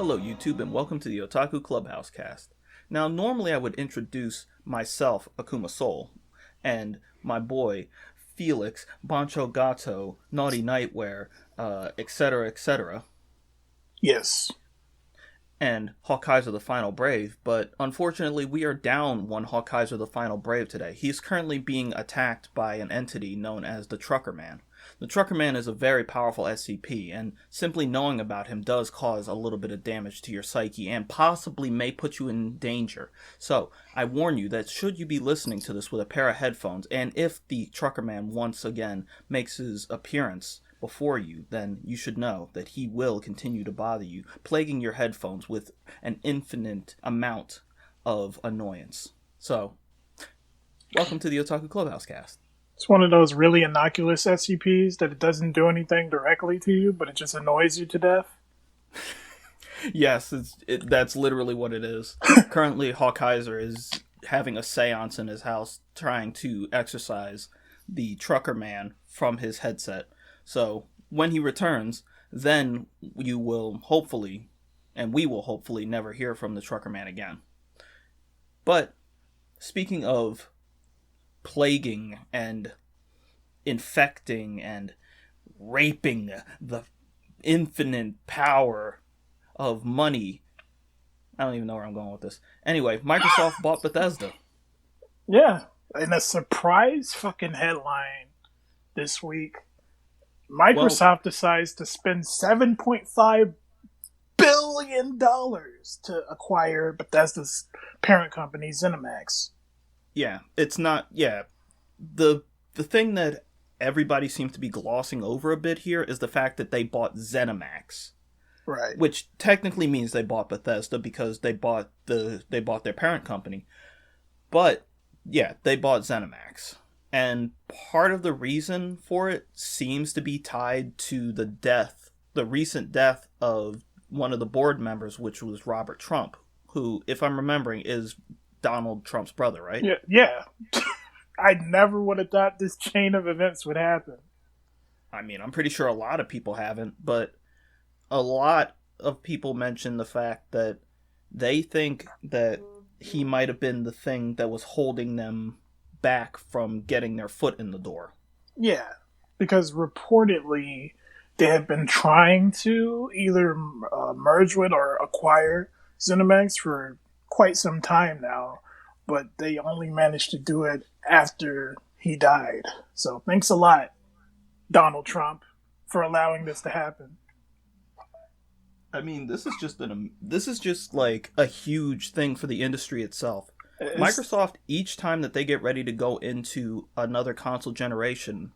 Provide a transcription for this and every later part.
Hello, YouTube, and welcome to the Otaku Clubhouse cast. Now, normally I would introduce myself, Akuma Soul, and my boy, Felix, Bancho Gato, Naughty Nightwear, etc., etc., Yes. and Hawkaiser the Final Brave, but unfortunately we are down one Hawkaiser the Final Brave today. He is currently being attacked by an entity known as the Trucker Man. The Trucker Man is a very powerful SCP, and simply knowing about him does cause a little bit of damage to your psyche and possibly may put you in danger. So, I warn you that should you be listening to this with a pair of headphones, and if the Trucker Man once again makes his appearance before you, then you should know that he will continue to bother you, plaguing your headphones with an infinite amount of annoyance. So, welcome to the Otaku Clubhouse cast. It's one of those really innocuous SCPs that it doesn't do anything directly to you, but it just annoys you to death. Yes, that's literally what it is. Currently, Hawkaiser is having a seance in his house trying to exorcise the Trucker Man from his headset. So, when he returns, then you will hopefully, and we will hopefully, never hear from the Trucker Man again. But, speaking of plaguing and infecting and raping the infinite power of money, I don't even know where I'm going with this. Anyway, Microsoft bought Bethesda. Yeah, and a surprise fucking headline this week. Microsoft decides to spend $7.5 billion to acquire Bethesda's parent company, Zenimax. Yeah, it's not. Yeah, the thing that everybody seems to be glossing over a bit here is the fact that they bought Zenimax, right? Which technically means they bought Bethesda because they bought their parent company. But yeah, they bought Zenimax, and part of the reason for it seems to be tied to the recent death of one of the board members, which was Robert Trump, who, if I'm remembering, is Donald Trump's brother, right? Yeah. I never would have thought this chain of events would happen. I mean, I'm pretty sure a lot of people haven't, but a lot of people mention the fact that they think that he might have been the thing that was holding them back from getting their foot in the door. Yeah, because reportedly they have been trying to either merge with or acquire Zenimax for quite some time now, but they only managed to do it after he died. So thanks a lot, Donald Trump, for allowing this to happen. I mean, this is just like a huge thing for the industry itself. Microsoft, each time that they get ready to go into another console generation,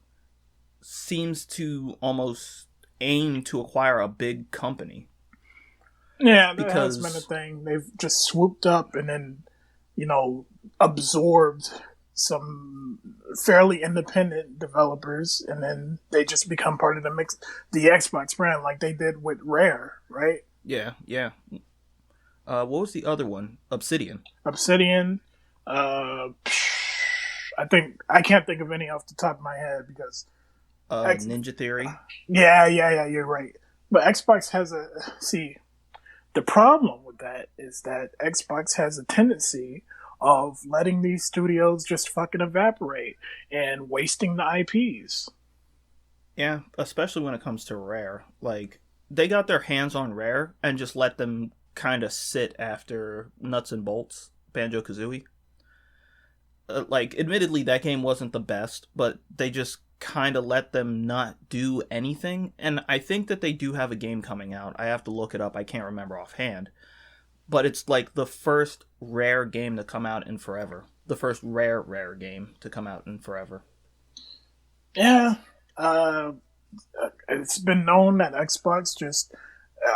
seems to almost aim to acquire a big company. Yeah, that has been a thing. They've just swooped up and then, absorbed some fairly independent developers, and then they just become part of the Xbox brand, like they did with Rare, right? Yeah. What was the other one? Obsidian. I can't think of any off the top of my head because Ninja Theory. Yeah, you're right. But Xbox has the problem with that is that Xbox has a tendency of letting these studios just fucking evaporate and wasting the IPs. Yeah, especially when it comes to Rare. Like, they got their hands on Rare and just let them kind of sit after Nuts and Bolts, Banjo-Kazooie. Admittedly, that game wasn't the best, but they just kind of let them not do anything. And I think that they do have a game coming out. I have to look it up. I can't remember offhand. But it's like the first Rare game to come out in forever. The first rare game to come out in forever. Yeah. It's been known that Xbox just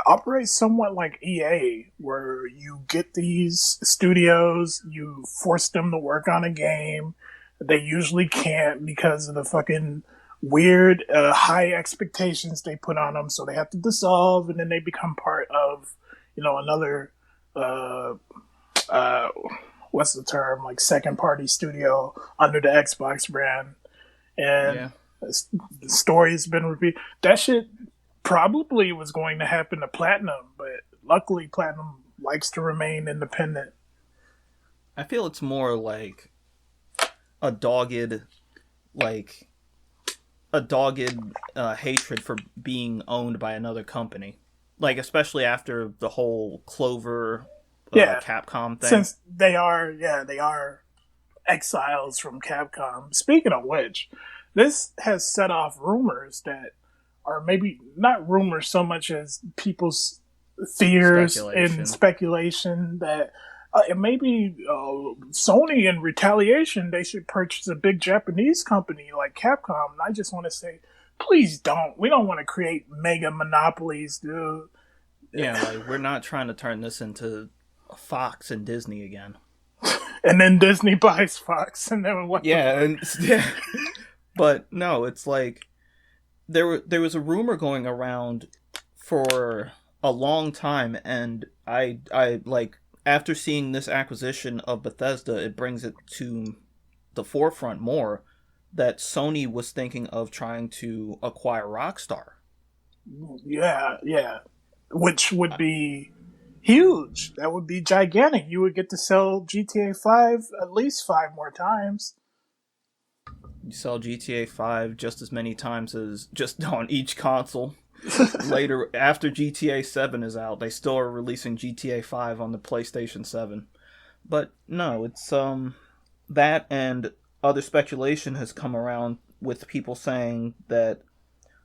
operates somewhat like EA, where you get these studios, you force them to work on a game. They usually can't because of the fucking weird high expectations they put on them, so they have to dissolve, and then they become part of, another what's the term, like second party studio under the Xbox brand. And the story has been repeated. That shit probably was going to happen to Platinum, but luckily, Platinum likes to remain independent. I feel it's more like a dogged, like a dogged hatred for being owned by another company. Like, especially after the whole Clover Capcom thing. Since they are exiles from Capcom. Speaking of which, this has set off rumors that are maybe not rumors so much as people's fears and speculation that maybe Sony, in retaliation, they should purchase a big Japanese company like Capcom. And I just want to say, please don't. We don't want to create mega monopolies, dude. Yeah, like, we're not trying to turn this into Fox and Disney again. And then Disney buys Fox, and then what? Yeah, but no, it's like there was a rumor going around for a long time, and I like, after seeing this acquisition of Bethesda, it brings it to the forefront more that Sony was thinking of trying to acquire Rockstar. Yeah, which would be huge. That would be gigantic. You would get to sell GTA 5 at least 5 more times. You sell GTA 5 just as many times as just on each console. Later, after GTA 7 is out, they still are releasing GTA 5 on the PlayStation 7. But no, it's that, and other speculation has come around with people saying that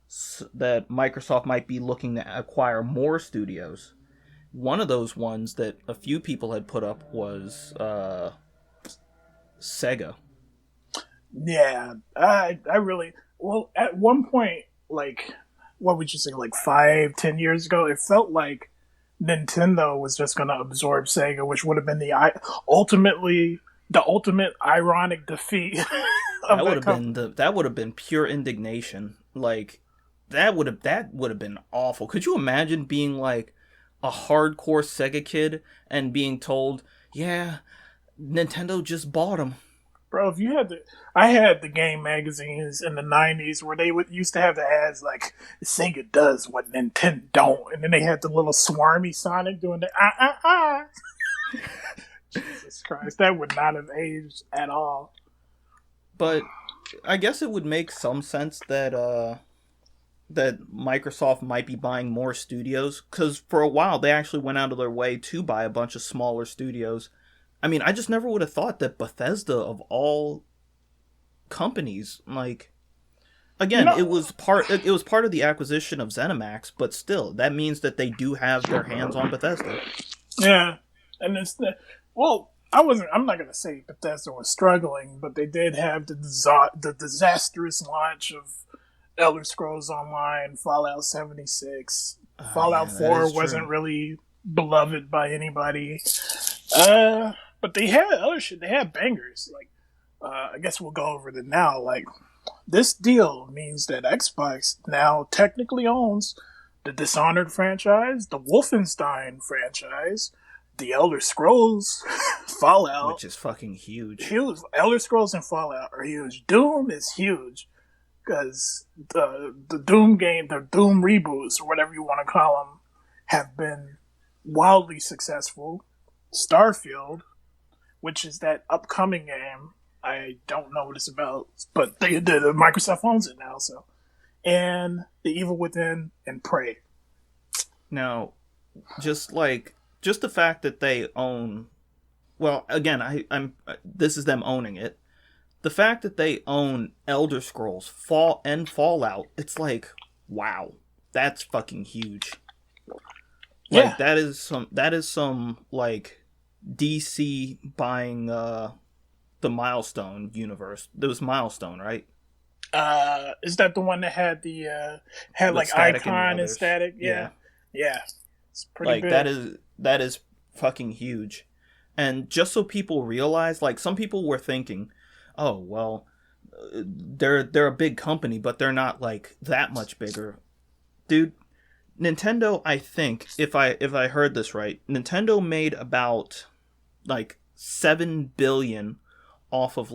Microsoft might be looking to acquire more studios. One of those ones that a few people had put up was Sega. Yeah, I really, well, at one point, like, what would you say, like 5-10 years ago, it felt like Nintendo was just going to absorb Sega, which would have been the ultimate ironic defeat. That would have been pure indignation. Like, that would have been awful. Could you imagine being like a hardcore Sega kid and being told, yeah, Nintendo just bought them? Bro, if you had I had the game magazines in the 90s where they used to have the ads like, Sega does what Nintendo don't. And then they had the little swarmy Sonic doing the Jesus Christ, that would not have aged at all. But I guess it would make some sense that that Microsoft might be buying more studios, because for a while they actually went out of their way to buy a bunch of smaller studios. I mean, I just never would have thought that Bethesda, of all companies, like, again, it was part of the acquisition of ZeniMax, but still, that means that they do have their hands on Bethesda. Yeah, and I'm not going to say Bethesda was struggling, but they did have the disastrous launch of Elder Scrolls Online, Fallout 76. Fallout 4 wasn't really beloved by anybody. But they had other shit. They had bangers. Like, I guess we'll go over it now. Like, this deal means that Xbox now technically owns the Dishonored franchise, the Wolfenstein franchise, the Elder Scrolls, Fallout. Which is fucking huge. Huge. Elder Scrolls and Fallout are huge. Doom is huge. Because the Doom game, the Doom reboots, or whatever you want to call them, have been wildly successful. Starfield, which is that upcoming game, I don't know what it's about, but Microsoft owns it now, so. And The Evil Within and Prey. Now, just the fact that they own, well, again, this is them owning it. The fact that they own Elder Scrolls, Fallout, it's like, wow, that's fucking huge. Like, that is some like DC buying the Milestone universe. There was Milestone, right? Is that the one that had the like Icon and Static? Yeah. It's pretty big. That is fucking huge. And just so people realize, like, some people were thinking, oh, well, they're a big company, but they're not like that much bigger. Dude, Nintendo, I think, if I heard this right, Nintendo made about like $7 billion off of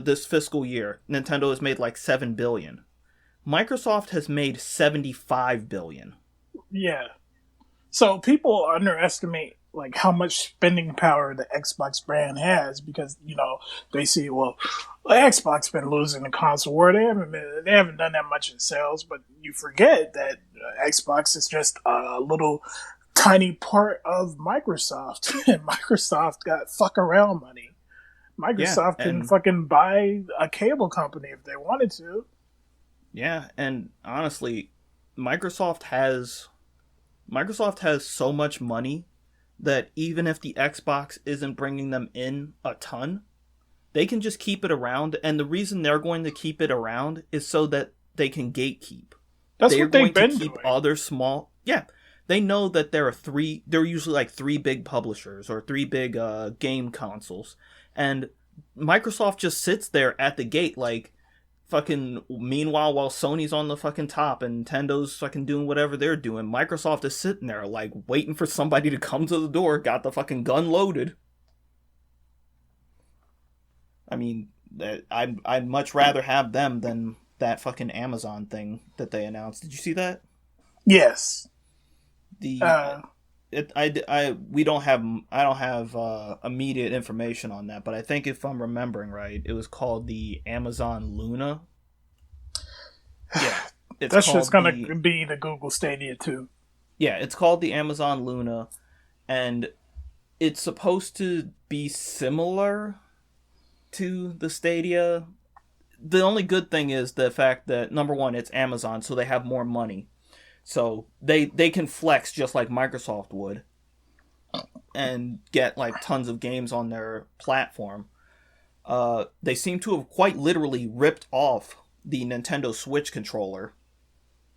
this fiscal year. Nintendo has made like $7 billion. Microsoft has made $75 billion. Yeah. So people underestimate like how much spending power the Xbox brand has because they see Xbox been losing the console war. They haven't done that much in sales, but you forget that Xbox is just a little tiny part of Microsoft, and Microsoft got fuck around money. Yeah, Microsoft can and fucking buy a cable company if they wanted to. yeah, and honestly, Microsoft has Microsoft has so much money that even if the Xbox isn't bringing them in a ton, they can just keep it around. And the reason they're going to keep it around is so that they can gatekeep. That's They're what they've going to been keep doing. other small. Yeah, they know that there are usually like three big publishers or three big game consoles. And Microsoft just sits there at the gate like, fucking meanwhile while Sony's on the fucking top and Nintendo's fucking doing whatever they're doing, Microsoft is sitting there like waiting for somebody to come to the door, got the fucking gun loaded. I mean, I'd much rather have them than that fucking Amazon thing that they announced. Did you see that? Yes. The we don't have I don't have immediate information on that, but I think if I'm remembering right, it was called the Amazon Luna. Yeah, it's That's just called gonna the be the Google Stadia too. yeah, it's called the Amazon Luna, and it's supposed to be similar to the Stadia. The only good thing is the fact that number one, it's Amazon, so they have more money, so they can flex just like Microsoft would, and get like tons of games on their platform. They seem to have quite literally ripped off the Nintendo Switch controller.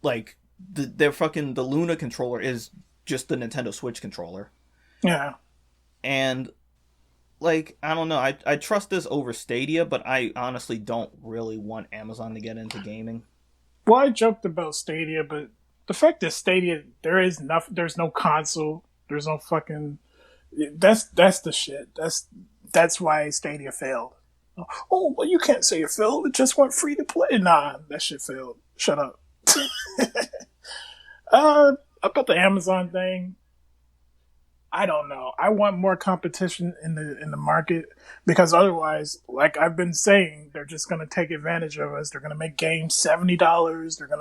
Like the Luna controller is just the Nintendo Switch controller. Yeah. And like I don't know, I trust this over Stadia, but I honestly don't really want Amazon to get into gaming. Well, I joked about Stadia, but the fact that Stadia there's no console, there's no fucking that's the shit. That's why Stadia failed. Oh, well, you can't say it failed. It just went free to play. Nah, that shit failed. Shut up. About the Amazon thing, I don't know. I want more competition in the market because otherwise, like I've been saying, they're just going to take advantage of us. They're going to make games $70. They're going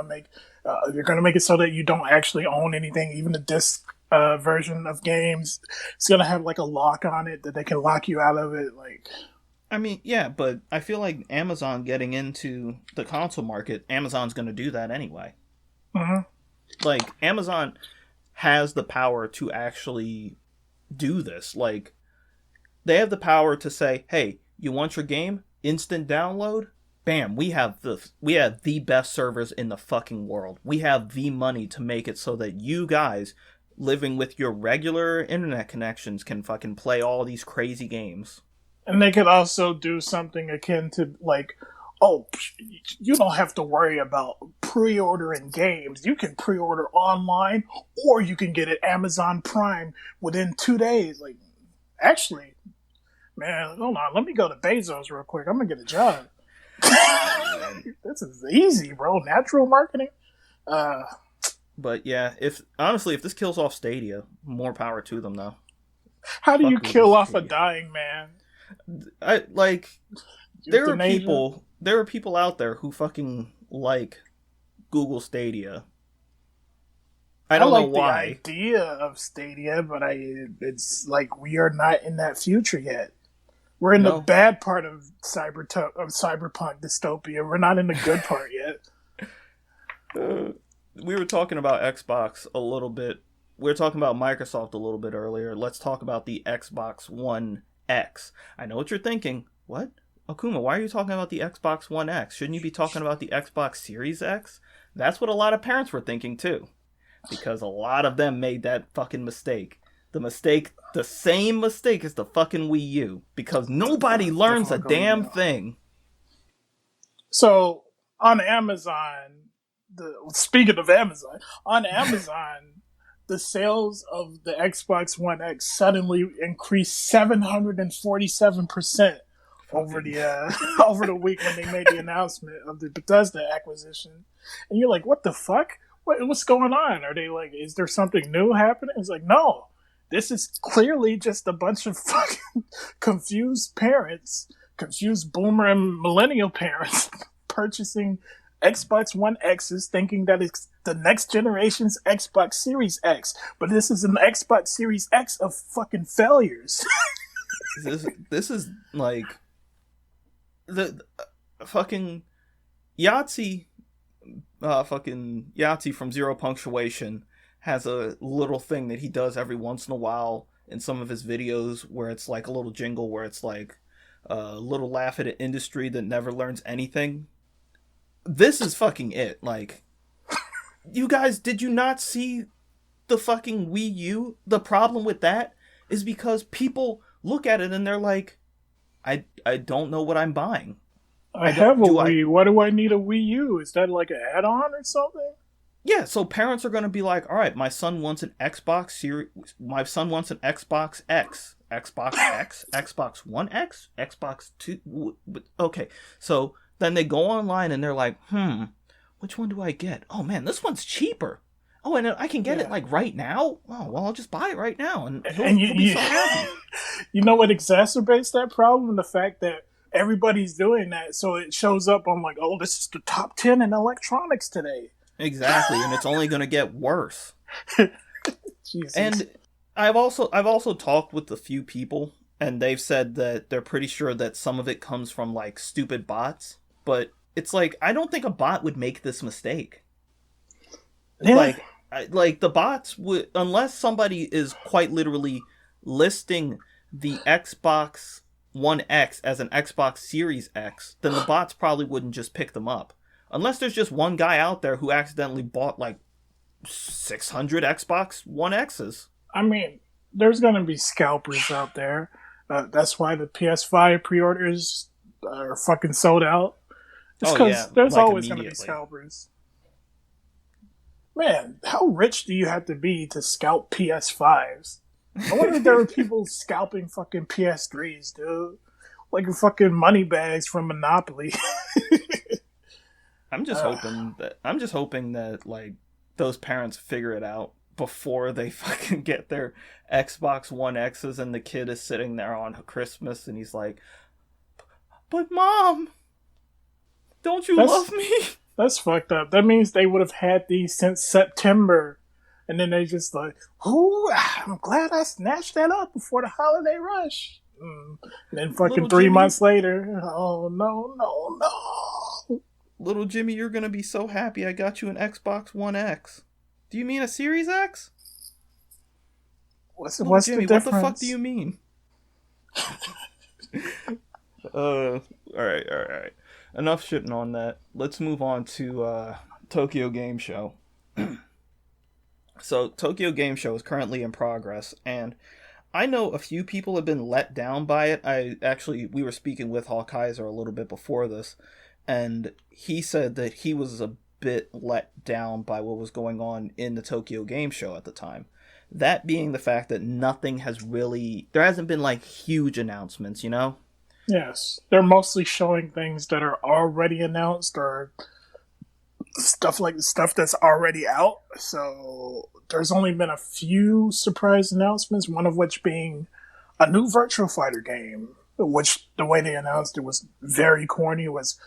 to make it so that you don't actually own anything, even the disc version of games. It's going to have like a lock on it that they can lock you out of it. Like, I mean, yeah, but I feel like Amazon getting into the console market, Amazon's going to do that anyway. mm-hmm. Like Amazon has the power to actually do this. Like they have the power to say, "Hey, you want your game? Instant download? Bam, we have the best servers in the fucking world. We have the money to make it so that you guys living with your regular internet connections can fucking play all these crazy games." And they could also do something akin to like, oh, you don't have to worry about pre-ordering games. You can pre-order online, or you can get it Amazon Prime within 2 days. Like, actually, man, hold on. Let me go to Bezos real quick. I'm gonna get a job. This is easy, bro. Natural marketing. But yeah, if this kills off Stadia, more power to them though. How do you Fuck kill Google off a Stadia. dying man? I like Euthanasia? there are people out there who fucking like Google Stadia. I I don't know like the why. idea of Stadia, but it's like we are not in that future yet. We're in the No. bad part of cyberpunk dystopia. We're not in the good part yet. We were talking about Xbox a little bit. We were talking about Microsoft a little bit earlier. Let's talk about the Xbox One X. I know what you're thinking. What? Okuma, why are you talking about the Xbox One X? Shouldn't you be talking about the Xbox Series X? That's what a lot of parents were thinking too. Because a lot of them made that fucking mistake. The same mistake as the fucking Wii U. Because nobody learns a damn thing. So on Amazon, speaking of Amazon, on Amazon, the sales of the Xbox One X suddenly increased 747% over the week when they made the announcement of the Bethesda acquisition. And you're like, what the fuck? what's going on? Are they like, is there something new happening? It's like, no, this is clearly just a bunch of fucking confused parents, confused boomer and millennial parents purchasing Xbox One X's thinking that it's the next generation's Xbox Series X. But this is an Xbox Series X of fucking failures. This is like the fucking Yahtzee, fucking Yahtzee from Zero Punctuation has a little thing that he does every once in a while in some of his videos where it's like a little jingle where it's like a little laugh at an industry that never learns anything. This is fucking it. Like, you guys, did you not see the fucking Wii U? The problem with that is because people look at it and they're like, I don't know what I'm buying. I have a Wii. Why do I need a Wii U? Is that like an add-on or something? Yeah, so parents are going to be like, all right, my son wants an Xbox Series, my son wants an Xbox X, Xbox X, Xbox One X, Xbox 2, okay, so then they go online and they're like, which one do I get? Oh man, this one's cheaper. Oh, and I can get it like right now? Oh, well, I'll just buy it right now, and he'll be so happy. You know what exacerbates that problem? The fact that everybody's doing that, so it shows up on like, oh, this is the top 10 in electronics today. Exactly, and it's only going to get worse. Jesus. And I've also talked with a few people, and they've said that they're pretty sure that some of it comes from like stupid bots, but it's like, I don't think a bot would make this mistake. Yeah. Like the bots would, unless somebody is quite literally listing the Xbox One X as an Xbox Series X, then the bots probably wouldn't just pick them up. Unless there's just one guy out there who accidentally bought like 600 Xbox One X's. I mean, there's going to be scalpers out there. That's why the PS5 pre-orders are fucking sold out. It's because there's like always going to be scalpers. Man, how rich do you have to be to scalp PS5s? I wonder if there are people scalping fucking PS3s, dude. Like fucking money bags from Monopoly. I'm just hoping that like those parents figure it out before they fucking get their Xbox One X's and the kid is sitting there on Christmas and he's like, "But mom, don't you love me?" That's fucked up. That means they would have had these since September. And then they just like, ooh, I'm glad I snatched that up before the holiday rush. And then fucking 3 months later, oh, no. Little Jimmy, you're going to be so happy I got you an Xbox One X. Do you mean a Series X? What's Jimmy, the difference? What the fuck do you mean? All right. Enough shitting on that. Let's move on to Tokyo Game Show. So, Tokyo Game Show is currently in progress, and I know a few people have been let down by it. We were speaking with Hawkaiser a little bit before this, and he said that he was a bit let down by what was going on in the Tokyo Game Show at the time. That being the fact that there hasn't been like huge announcements, you know? Yes. They're mostly showing things that are already announced or stuff that's already out. So there's only been a few surprise announcements, one of which being a new Virtua Fighter game, which the way they announced it was very corny. It was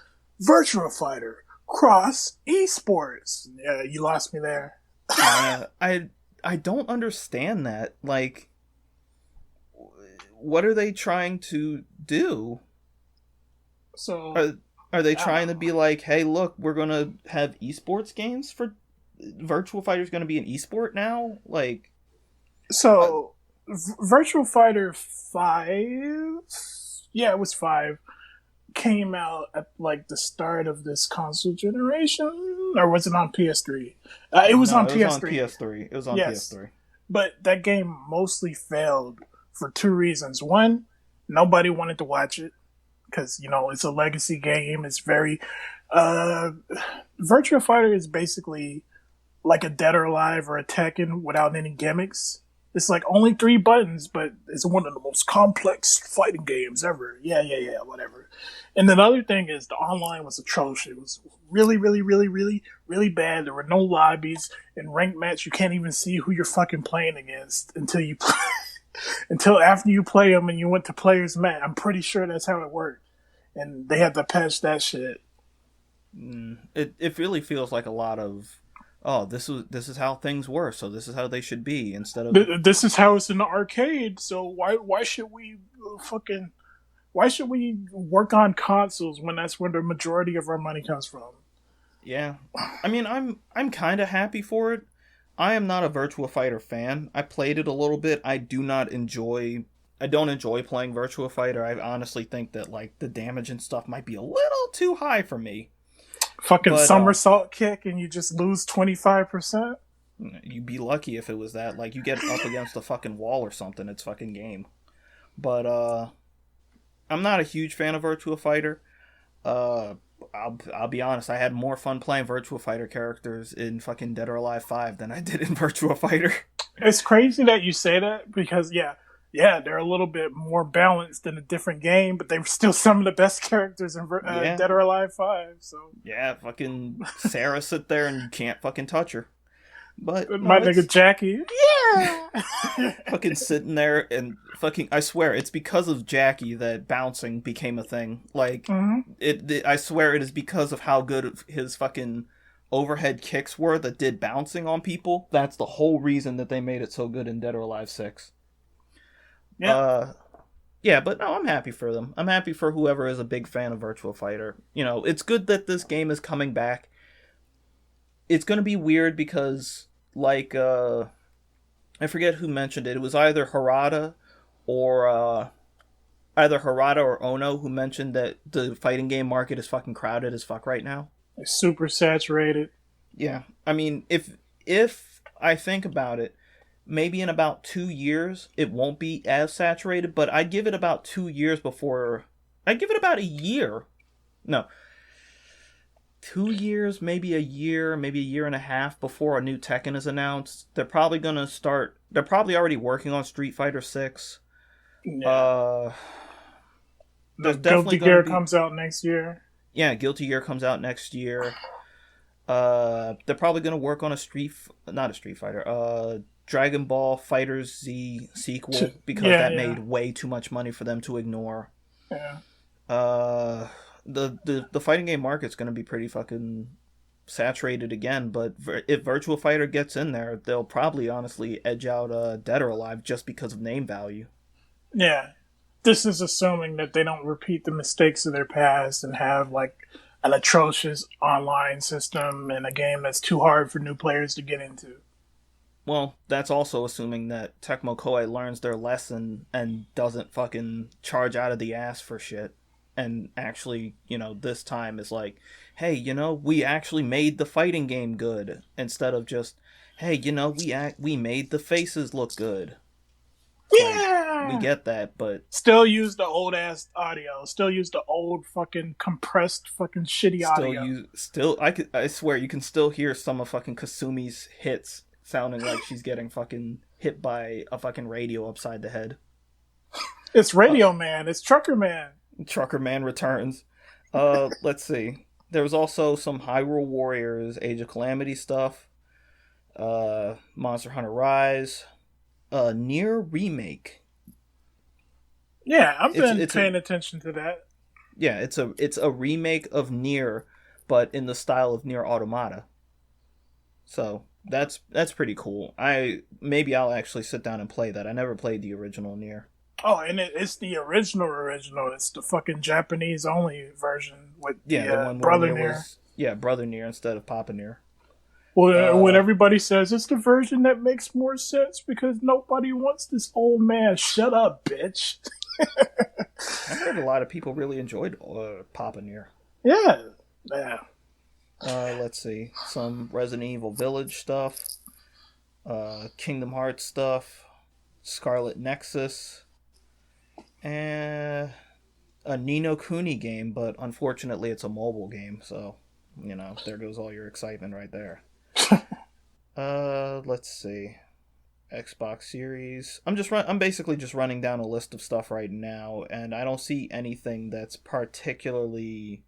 Virtua Fighter Cross Esports. Yeah, you lost me there. I don't understand that. Like, what are they trying to do? So are they trying to be like, hey, look, we're gonna have esports games for Virtua Fighter's gonna be an esport now? Like, so Virtua Fighter 5, it was 5, came out at like the start of this console generation, or was it on PS3? It was on PS3. It was on PS3. But that game mostly failed for two reasons. One, nobody wanted to watch it because, it's a legacy game. It's very... Virtua Fighter is basically like a Dead or Alive or a Tekken without any gimmicks. It's like only 3 buttons, but it's one of the most complex fighting games ever. Yeah, whatever. And then the other thing is the online was atrocious. It was really bad. There were no lobbies. In ranked match, you can't even see who you're fucking playing against until you play, until after you play them and you went to players match. I'm pretty sure that's how it worked. And they had to patch that shit. It really feels like a lot of, oh, this is how things were, so this is how they should be, instead of This is how it's in the arcade. So why should we fucking why should we work on consoles when that's where the majority of our money comes from? yeah. I mean, I'm kind of happy for it. I am not a Virtua Fighter fan. I played it a little bit. I don't enjoy playing Virtua Fighter. I honestly think that like the damage and stuff might be a little too high for me. Fucking somersault kick and you just lose 25%? You'd be lucky if it was that. Like, you get up against a fucking wall or something, it's fucking game. But, I'm not a huge fan of Virtua Fighter. I'll be honest, I had more fun playing Virtua Fighter characters in fucking Dead or Alive 5 than I did in Virtua Fighter. It's crazy that you say that, because, yeah, they're a little bit more balanced in a different game, but they were still some of the best characters in Dead or Alive 5, so... Yeah, fucking Sarah sit there and you can't fucking touch her. But my nigga Jackie, yeah! fucking sitting there and fucking... I swear, it's because of Jackie that bouncing became a thing. Like, I swear it is because of how good his fucking overhead kicks were that did bouncing on people. That's the whole reason that they made it so good in Dead or Alive 6. Yeah. Yeah, but no, I'm happy for them. I'm happy for whoever is a big fan of Virtua Fighter. You know, it's good that this game is coming back. It's going to be weird because, like, I forget who mentioned it. It was either Harada or Ono who mentioned that the fighting game market is fucking crowded as fuck right now. It's super saturated. Yeah. I mean, if I think about it, maybe in about 2 years, it won't be as saturated, but I'd give it about 2 years before... I'd give it about a year. No. 2 years, maybe a year and a half before a new Tekken is announced. They're probably going to start... They're probably already working on Street Fighter 6. Yeah. The Guilty Gear comes out next year. Yeah, Guilty Gear comes out next year. They're probably going to work on not a Street Fighter, Dragon Ball Fighters Z sequel, because that made way too much money for them to ignore. Yeah. The fighting game market's going to be pretty fucking saturated again, but if Virtua Fighter gets in there, they'll probably honestly edge out Dead or Alive just because of name value. Yeah. This is assuming that they don't repeat the mistakes of their past and have like an atrocious online system and a game that's too hard for new players to get into. Well, that's also assuming that Tecmo Koei learns their lesson and doesn't fucking charge out of the ass for shit. And actually, you know, this time is like, hey, you know, we actually made the fighting game good. Instead of just, hey, you know, we made the faces look good. Yeah! Like, we get that, but... Still use the old-ass audio. Still use the old fucking compressed fucking shitty audio. I swear, you can still hear some of fucking Kasumi's hits sounding like she's getting fucking hit by a fucking radio upside the head. It's Radio Man. It's Trucker Man. Trucker Man returns. Let's see. There was also some Hyrule Warriors Age of Calamity stuff. Monster Hunter Rise. Nier Remake. Yeah, I've been paying attention to that. Yeah, it's a remake of Nier, but in the style of Nier Automata. So that's pretty cool. I'll actually sit down and play that. I never played the original Nier. Oh, and it's the original. It's the fucking Japanese only version with the one Brother Nier. Brother Nier instead of Papa Nier. Well, when everybody says it's the version that makes more sense because nobody wants this old man. Shut up, bitch. I heard a lot of people really enjoyed Papa Nier. Yeah. Let's see. Some Resident Evil Village stuff. Kingdom Hearts stuff. Scarlet Nexus. And a Ni no Kuni game, but unfortunately it's a mobile game, so, you know, there goes all your excitement right there. Let's see. Xbox Series. I'm basically just running down a list of stuff right now, and I don't see anything that's particularly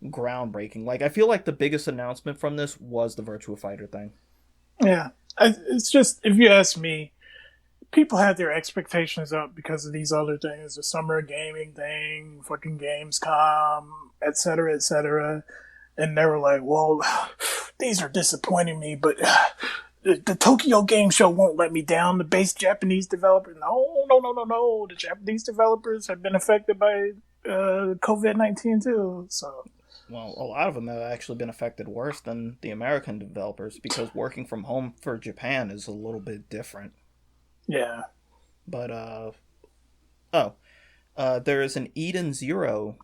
groundbreaking. Like, I feel like the biggest announcement from this was the Virtua Fighter thing. Yeah, it's just, if you ask me, people had their expectations up because of these other things, the summer gaming thing, fucking Gamescom, etc., etc. And they were like, well, these are disappointing me, but the Tokyo Game Show won't let me down. The base Japanese developer, no, no, no, no, no. The Japanese developers have been affected by COVID-19 too. So, Well, a lot of them have actually been affected worse than the American developers because working from home for Japan is a little bit different. yeah. But there is an Eden Zero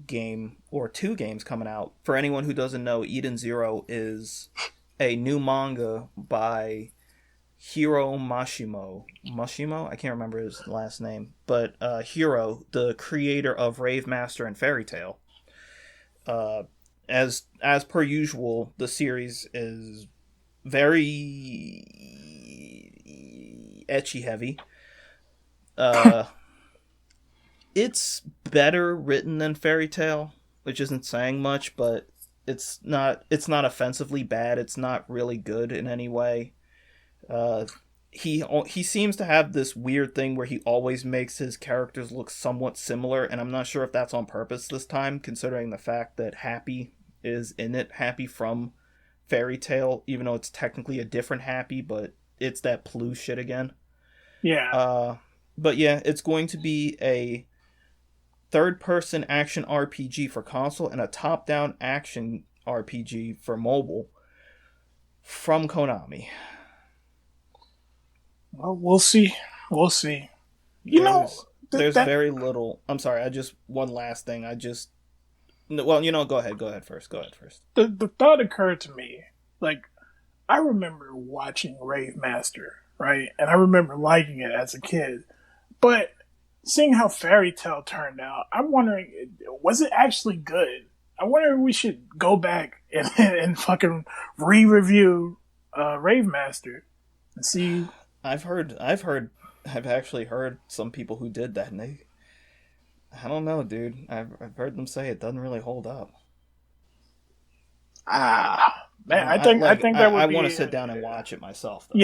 game, or two games coming out. For anyone who doesn't know, Eden Zero is a new manga by Hiro Mashimo. Mashimo? I can't remember his last name. But Hiro, the creator of Rave Master and Fairy Tail. As per usual, the series is very ecchi heavy. It's better written than Fairy Tail, which isn't saying much, but it's not offensively bad. It's not really good in any way. He seems to have this weird thing where he always makes his characters look somewhat similar, and I'm not sure if that's on purpose this time, considering the fact that Happy is in it. Happy from Fairy Tail, even though it's technically a different Happy, but it's that Plu shit again. Yeah. But yeah, it's going to be a third-person action RPG for console and a top-down action RPG for mobile from Konami. Well, we'll see. We'll see. There's very little. I'm sorry. One last thing. Well, go ahead. Go ahead first. The thought occurred to me, like, I remember watching Rave Master, right? And I remember liking it as a kid. But seeing how Fairy Tail turned out, I'm wondering, was it actually good? I wonder if we should go back and fucking re-review Rave Master and see. I've actually heard some people who did that, and I don't know, dude. I've heard them say it doesn't really hold up. Man, I think that would be. I want to sit down and watch it myself, though.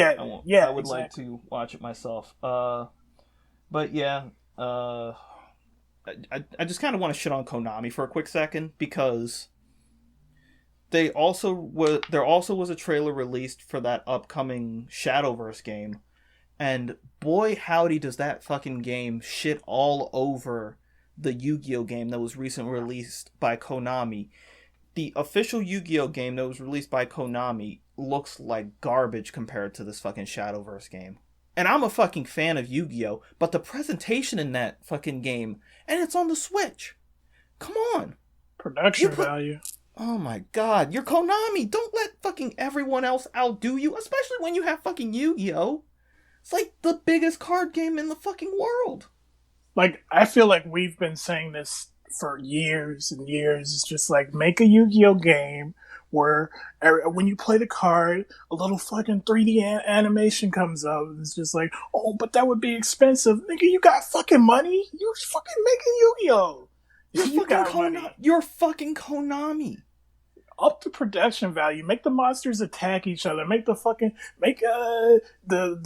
Yeah, I would like to watch it myself. But yeah, I just kind of want to shit on Konami for a quick second because there also was a trailer released for that upcoming Shadowverse game, and boy howdy does that fucking game shit all over the Yu-Gi-Oh game that was recently released by Konami. The official Yu-Gi-Oh game that was released by Konami looks like garbage compared to this fucking Shadowverse game. And I'm a fucking fan of Yu-Gi-Oh, but the presentation in that fucking game, and it's on the Switch. Come on. Production value. Oh my god, you're Konami. Don't let fucking everyone else outdo you, especially when you have fucking Yu-Gi-Oh. It's like the biggest card game in the fucking world. Like, I feel like we've been saying this for years and years. It's just like, make a Yu-Gi-Oh game where when you play the card, a little fucking 3D animation comes up. It's just like, oh, but that would be expensive. Nigga, you got fucking money? You fucking making Yu-Gi-Oh! You got money. You're fucking Konami. Up the production value. Make the monsters attack each other. Make the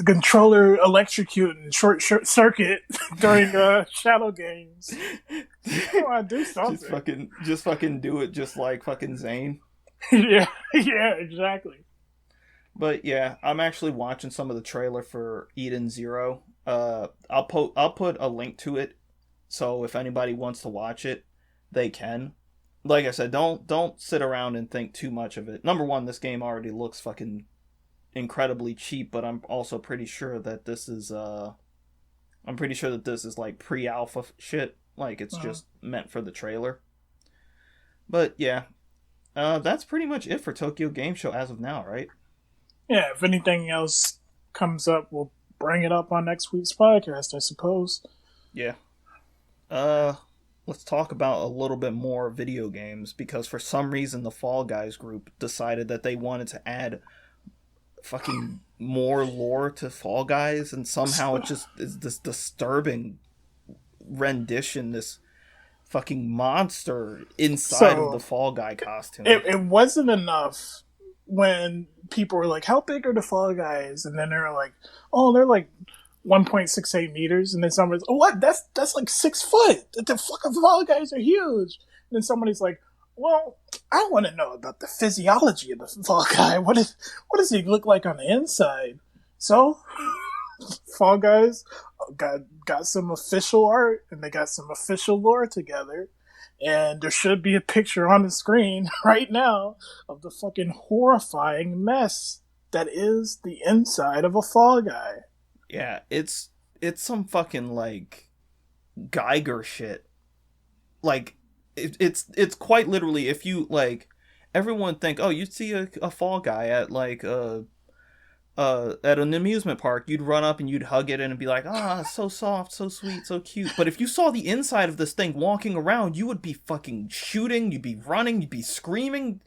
controller electrocute and short circuit during shadow games. Come on, do something. Just fucking do it, just like fucking Zane. yeah, exactly. But yeah, I'm actually watching some of the trailer for Eden Zero. I'll put a link to it, so if anybody wants to watch it, they can. Like I said, don't sit around and think too much of it. Number one, this game already looks fucking incredibly cheap, but I'm also pretty sure that this is like pre-alpha shit. Like it's just meant for the trailer. But yeah, that's pretty much it for Tokyo Game Show as of now, right? Yeah, if anything else comes up, we'll bring it up on next week's podcast, I suppose. Yeah. Let's talk about a little bit more video games, because for some reason the Fall Guys group decided that they wanted to add fucking more lore to Fall Guys, and somehow it just is this disturbing rendition, this fucking monster inside of the Fall Guy costume. It wasn't enough when people were like, how big are the Fall Guys? And then they were like, oh, they're like 1.68 meters. And then somebody's, oh, what? That's like 6 foot. The fucking Fall Guys are huge. And then somebody's like, well, I want to know about the physiology of the Fall Guy. What does he look like on the inside? So, Fall Guys got some official art, and they got some official lore together. And there should be a picture on the screen right now of the fucking horrifying mess that is the inside of a Fall Guy. Yeah, it's some fucking, like, Geiger shit. Like, it's quite literally, if you, like, everyone think, oh, you'd see a Fall Guy at, like, at an amusement park, you'd run up and you'd hug it and be like, so soft, so sweet, so cute. But if you saw the inside of this thing walking around, you would be fucking shooting, you'd be running, you'd be screaming.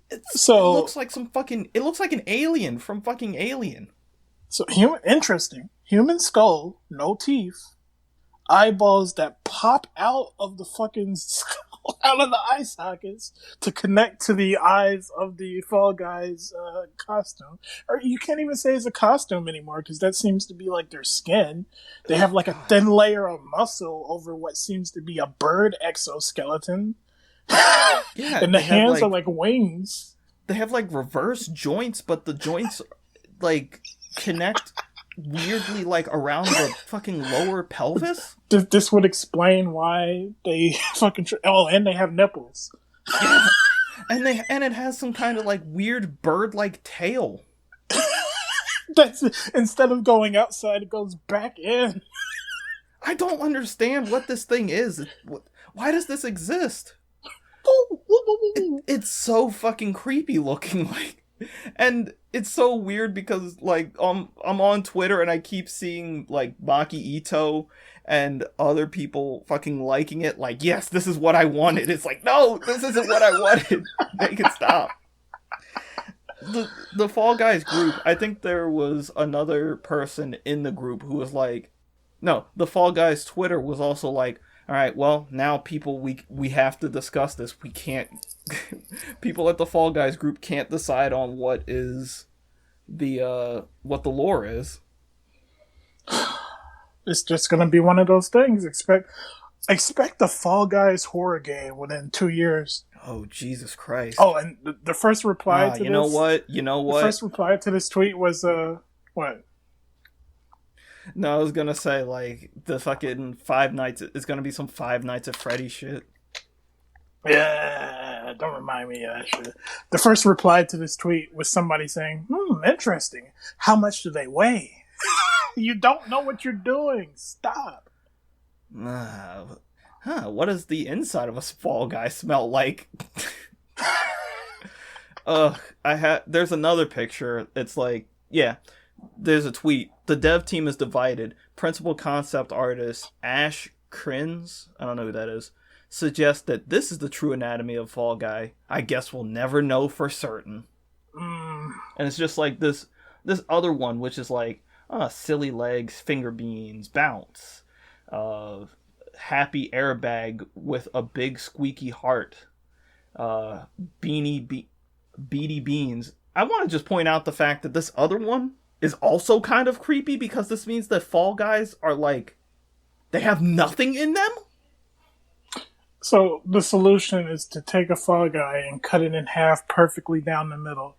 It looks like an alien from fucking Alien. So, interesting. Human skull, no teeth, eyeballs that pop out of the fucking skull, out of the eye sockets to connect to the eyes of the Fall Guys costume. Or you can't even say it's a costume anymore, because that seems to be like their skin. They have like a thin layer of muscle over what seems to be a bird exoskeleton. Yeah, and the hands are like wings. They have like reverse joints, but the joints like connect weirdly, like, around the fucking lower pelvis. This would explain why they fucking and they have nipples. Yeah. and it has some kind of like weird bird-like tail. That's instead of going outside, it goes back in. I don't understand what this thing is. Why does this exist? It's so fucking creepy looking, like. And it's so weird because, like, I'm on Twitter and I keep seeing, like, Maki Ito and other people fucking liking it. Like, yes, this is what I wanted. It's like, no, this isn't what I wanted. Make it stop. The Fall Guys group, I think there was another person in the group who was like, no, the Fall Guys Twitter was also like, all right, well, now people, we have to discuss this. We can't... people at the Fall Guys group can't decide on what is what the lore is. It's just gonna be one of those things. Expect the Fall Guys horror game within 2 years. Oh, Jesus Christ. Oh, and the first reply to this... You know what? The first reply to this tweet was, what? No, I was gonna say, like, the fucking Five Nights... It's gonna be some Five Nights at Freddy shit. Yeah, don't remind me of that shit. The first reply to this tweet was somebody saying, interesting. How much do they weigh? You don't know what you're doing. Stop. What does the inside of a Fall Guy smell like? There's another picture. It's like, yeah, there's a tweet. The dev team is divided. Principal concept artist Ash Krins, I don't know who that is, suggests that this is the true anatomy of Fall Guy. I guess we'll never know for certain. And it's just like this other one, which is like, silly legs, finger beans, bounce, happy airbag with a big squeaky heart, beady beans. I want to just point out the fact that this other one is also kind of creepy, because this means that Fall Guys are like, they have nothing in them? So the solution is to take a Fall Guy and cut it in half perfectly down the middle.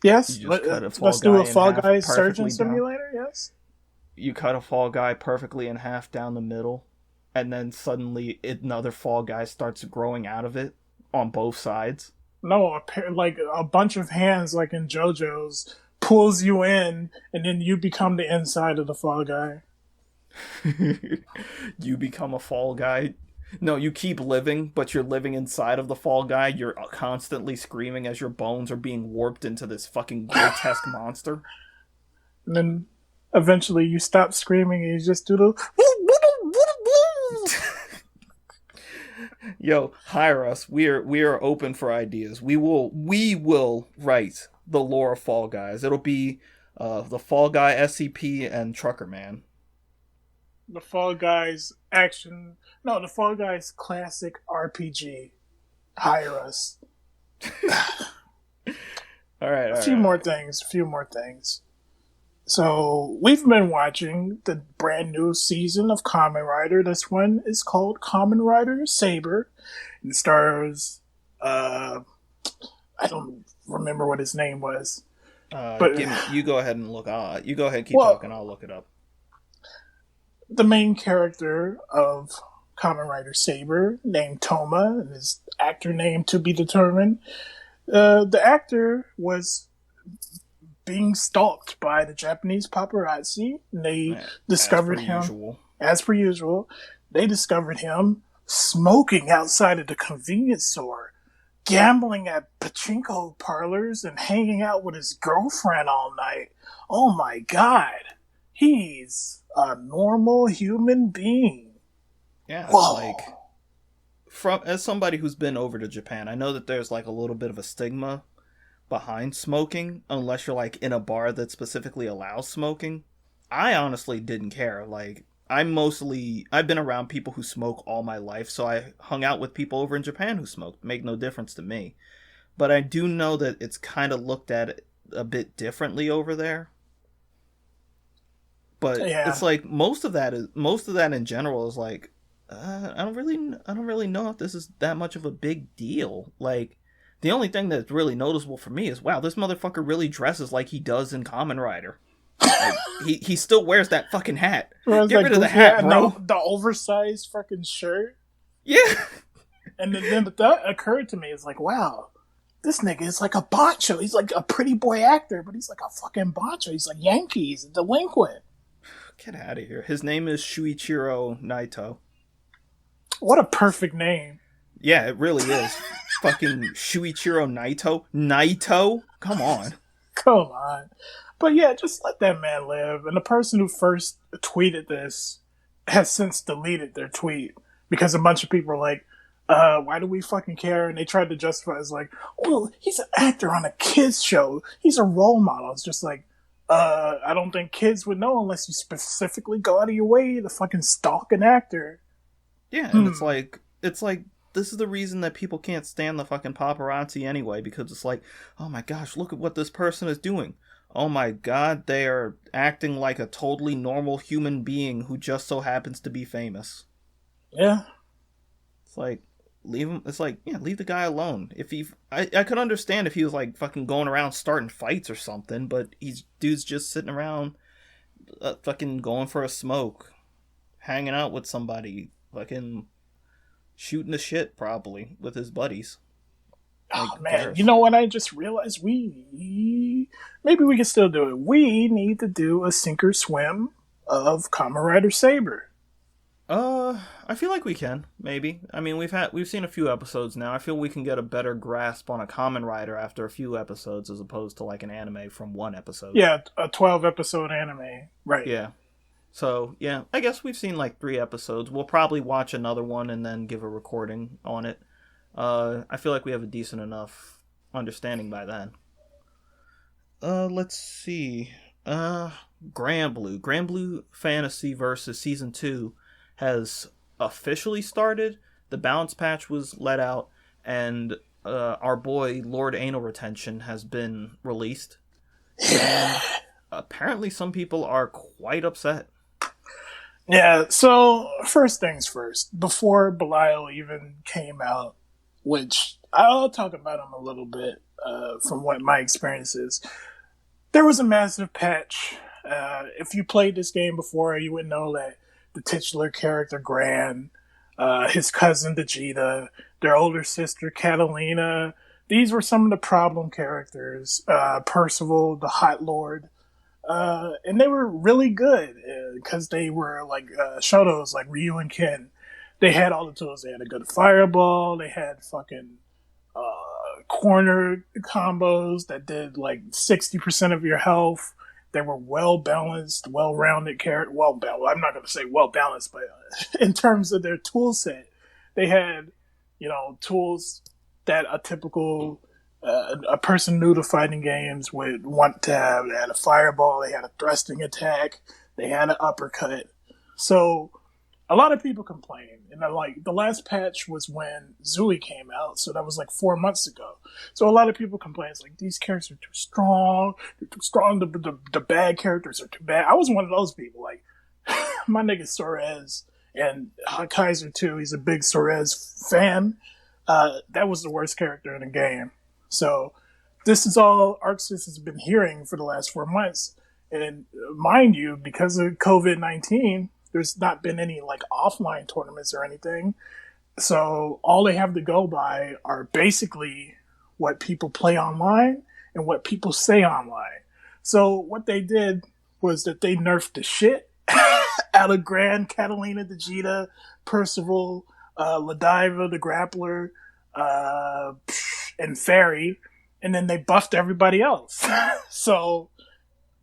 Yes? Let's do a Fall Guy surgeon simulator, yes? You cut a Fall Guy perfectly in half down the middle, and then suddenly another Fall Guy starts growing out of it on both sides. No, like a bunch of hands, like in JoJo's, pulls you in, and then you become the inside of the Fall Guy. You become a Fall Guy. No, you keep living, but you're living inside of the Fall Guy. You're constantly screaming as your bones are being warped into this fucking grotesque monster. And then eventually you stop screaming and you just do the... Yo, hire us. We are open for ideas. We will write the lore of Fall Guys. It'll be the Fall Guy SCP and Trucker Man. The Fall Guys action. No, the Fall Guys classic RPG. Hire us. All right. A few more things. So, we've been watching the brand new season of Kamen Rider. This one is called Kamen Rider Saber. It stars, I don't remember what his name was. But you go ahead and look. You go ahead and keep talking. I'll look it up. The main character of Kamen Rider Saber, named Toma, and his actor name to be determined. The actor was being stalked by the Japanese paparazzi. And they discovered him, as per usual, they discovered him smoking outside of the convenience store, gambling at pachinko parlors, and hanging out with his girlfriend all night. Oh my god. He's a normal human being. Yeah, whoa. As somebody who's been over to Japan, I know that there's like a little bit of a stigma behind smoking, unless you're like in a bar that specifically allows smoking. I honestly didn't care. Like, I've been around people who smoke all my life, so I hung out with people over in Japan who smoked. Make no difference to me. But I do know that it's kind of looked at a bit differently over there. But It's like most of that in general is like, I don't really know if this is that much of a big deal. Like, the only thing that's really noticeable for me is, wow, this motherfucker really dresses like he does in Kamen Rider. Like, he still wears that fucking hat. Get rid of the hat, bro. The oversized fucking shirt. Yeah. And then that occurred to me. It's like, wow, this nigga is like a boncho. He's like a pretty boy actor, but he's like a fucking boncho. He's like Yankees, a delinquent. Get out of here. His name is Shuichiro Naito. What a perfect name. Yeah, it really is. Fucking Shuichiro Naito. Naito? Come on. Come on. But yeah, just let that man live. And the person who first tweeted this has since deleted their tweet because a bunch of people are like, why do we fucking care? And they tried to justify it as like, well, he's an actor on a kids show. He's a role model. It's just like, I don't think kids would know unless you specifically go out of your way to fucking stalk an actor. Yeah, and it's like, this is the reason that people can't stand the fucking paparazzi anyway, because it's like, oh my gosh, look at what this person is doing. Oh my god, they are acting like a totally normal human being who just so happens to be famous. Yeah. It's like, leave him, leave the guy alone. I could understand if he was like fucking going around starting fights or something, but dude's just sitting around fucking going for a smoke, hanging out with somebody, fucking shooting the shit probably with his buddies. Oh man, you know what I just realized? Maybe we can still do it. We need to do a sink or swim of Kamen Rider Saber. I feel like we can, maybe. I mean, we've seen a few episodes now. I feel we can get a better grasp on a Kamen Rider after a few episodes as opposed to like an anime from one episode. Yeah, a 12-episode anime. Right. Yeah. So, yeah, I guess we've seen like 3 episodes. We'll probably watch another one and then give a recording on it. I feel like we have a decent enough understanding by then. Let's see. Granblue Fantasy versus Season 2 has officially started. The balance patch was let out, and our boy Lord Anal Retention has been released. And apparently some people are quite upset. Yeah, so first things first. Before Belial even came out, which I'll talk about him a little bit from what my experience is, there was a massive patch. If you played this game before, you would know that the titular character Gran, his cousin Vegeta, their older sister Catalina, these were some of the problem characters. Percival, the Hot Lord. And they were really good because they were like Shotos, like Ryu and Ken. They had all the tools. They had a good fireball. They had fucking corner combos that did like 60% of your health. They were well balanced, well rounded character. I'm not going to say well balanced, but in terms of their tool set, they had tools that a typical a person new to fighting games would want to have. They had a fireball, they had a thrusting attack, they had an uppercut. So a lot of people complain. And like the last patch was when Zooey came out, so that was like 4 months ago. So a lot of people complain, it's like these characters are too strong. They're too strong. The bad characters are too bad. I was one of those people. Like my nigga Sorez and Hawkaiser too. He's a big Sorez fan. That was the worst character in the game. So this is all ArcSys has been hearing for the last 4 months. And mind you, because of COVID-19, there's not been any like offline tournaments or anything. So all they have to go by are basically what people play online and what people say online. So what they did was that they nerfed the shit out of Gran, Catalina, Vegeta, Percival, Ladiva, the Grappler, and Fairy, and then they buffed everybody else. So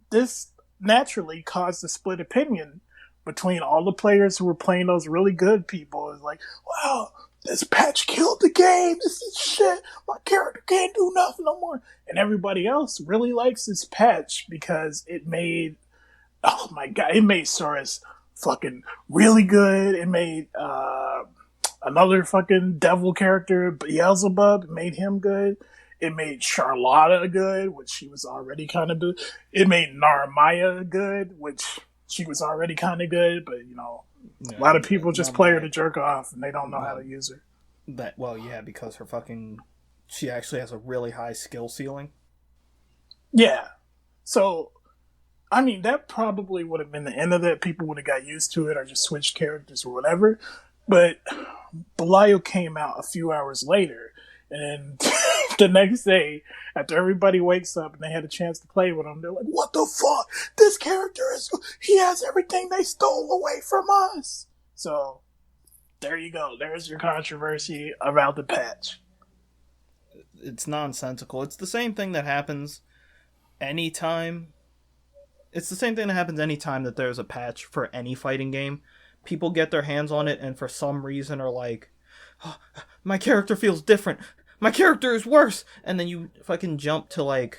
this naturally caused a split opinion between all the players who were playing those really good people. It's like, wow, this patch killed the game. This is shit. My character can't do nothing no more. And everybody else really likes this patch because it made, oh my god, it made Saurus fucking really good. It made another fucking devil character, Beelzebub, it made him good. It made Charlotta good, which she was already kind of good. It made Narmaya good, which she was already kind of good, but you know, a lot of people just play her to jerk off, and they don't know how to use her. Because she actually has a really high skill ceiling. Yeah, so I mean, that probably would have been the end of it. People would have got used to it, or just switched characters or whatever. But Belial came out a few hours later, and the next day, after everybody wakes up and they had a chance to play with him, they're like, what the fuck? This character he has everything they stole away from us. So, there you go. There's your controversy about the patch. It's nonsensical. It's the same thing that happens anytime. It's the same thing that happens anytime that there's a patch for any fighting game. People get their hands on it and for some reason are like, oh, my character feels different. My character is worse. And then you fucking jump to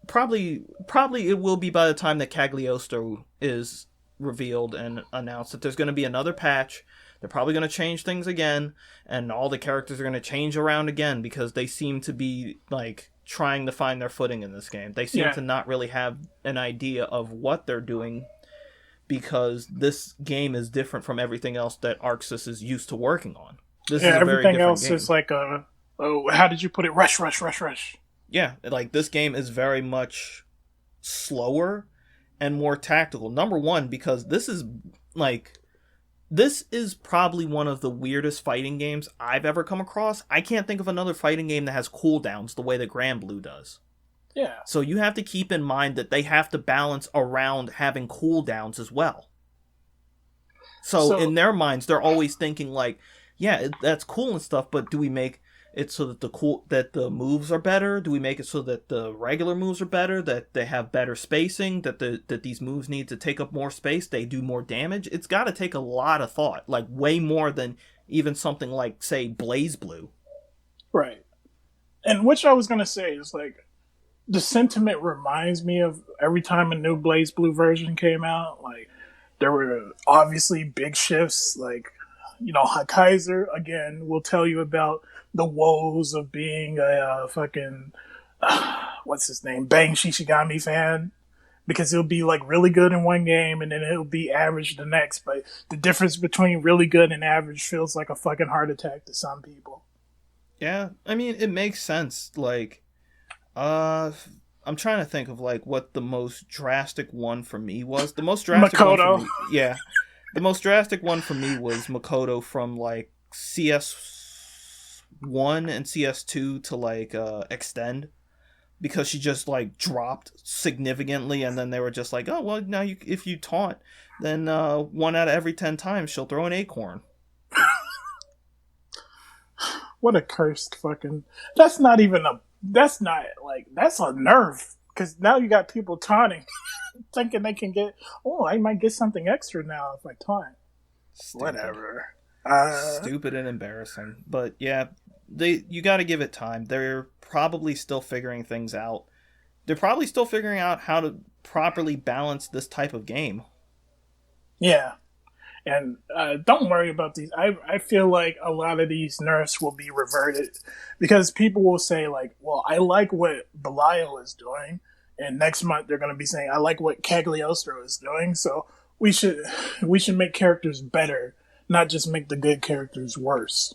probably it will be by the time that Cagliostro is revealed and announced that there's going to be another patch. They're probably going to change things again, and all the characters are going to change around again because they seem to be like trying to find their footing in this game. They seem to not really have an idea of what they're doing because this game is different from everything else that ArcSys is used to working on. This is a very everything else game. Is like how did you put it? Rush. Yeah, like this game is very much slower and more tactical. Number one, because this is probably one of the weirdest fighting games I've ever come across. I can't think of another fighting game that has cooldowns the way that Grand Blue does. Yeah. So you have to keep in mind that they have to balance around having cooldowns as well. So in their minds, they're always thinking like, yeah, that's cool and stuff, but do we make it so that the moves are better? Do we make it so that the regular moves are better? That they have better spacing? That these moves need to take up more space? They do more damage? It's got to take a lot of thought, like way more than even something like, say, Blaze Blue. Right. And which I was going to say is like, the sentiment reminds me of every time a new Blaze Blue version came out. Like, there were obviously big shifts. Like, you know, Hawkaiser, again, will tell you about the woes of being a fucking, what's his name, Bang Shishigami fan. Because he'll be like really good in one game and then he'll be average the next. But the difference between really good and average feels like a fucking heart attack to some people. Yeah, I mean, it makes sense. Like, I'm trying to think of like what the most drastic one for me was. The most drastic Makoto. one for me, yeah. The most drastic one for me was Makoto from like CS1 and CS2 to like Extend, because she just like dropped significantly, and then they were just like, oh well, now if you taunt, then 1 out of every 10 times she'll throw an acorn. What a cursed fucking. That's not a nerf. Because now you got people taunting, thinking they can get, I might get something extra now if I taunt. Stupid. Whatever. Stupid and embarrassing. But yeah, You got to give it time. They're probably still figuring things out. They're probably still figuring out how to properly balance this type of game. Yeah. And don't worry about these. I feel like a lot of these nerfs will be reverted because people will say, like, well, I like what Belial is doing. And next month they're going to be saying, I like what Cagliostro is doing. So we should make characters better, not just make the good characters worse.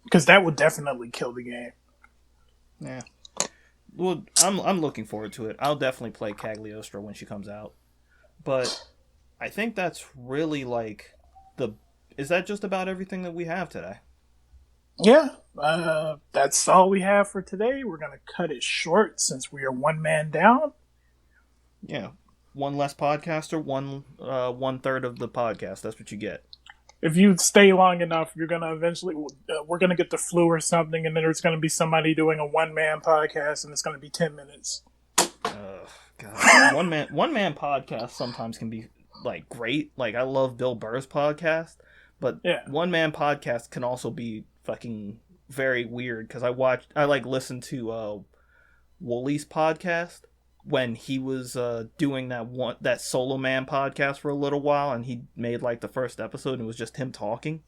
Because that would definitely kill the game. Yeah. Well, I'm looking forward to it. I'll definitely play Cagliostro when she comes out. But I think that's really like is that just about everything that we have today? Yeah, that's all we have for today. We're going to cut it short since we are one man down. Yeah, one less podcaster, one third of the podcast. That's what you get. If you stay long enough, you're going to eventually, we're going to get the flu or something, and then there's going to be somebody doing a one-man podcast, and it's going to be 10 minutes. God. one man podcast sometimes can be, like, great. Like, I love Bill Burr's podcast, but one man podcast can also be fucking very weird, because I listened to Wooly's podcast when he was doing that Solo Man podcast for a little while, and he made like the first episode and it was just him talking.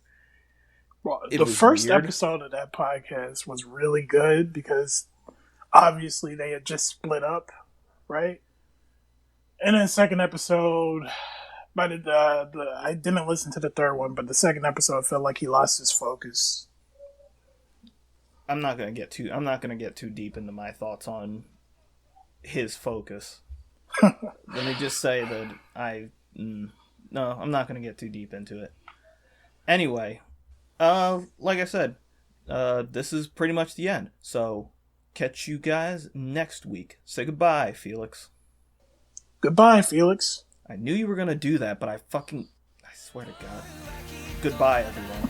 Well, the first episode of that podcast was really good because obviously they had just split up, right? And then the second episode, but I didn't listen to the third one, but the second episode felt like he lost his focus. I'm not gonna get too deep into my thoughts on his focus. Let me just say that I'm not going to get too deep into it. Anyway, like I said, this is pretty much the end. So, catch you guys next week. Say goodbye, Felix. Goodbye, Felix. I knew you were going to do that, but I swear to God. Goodbye, everyone.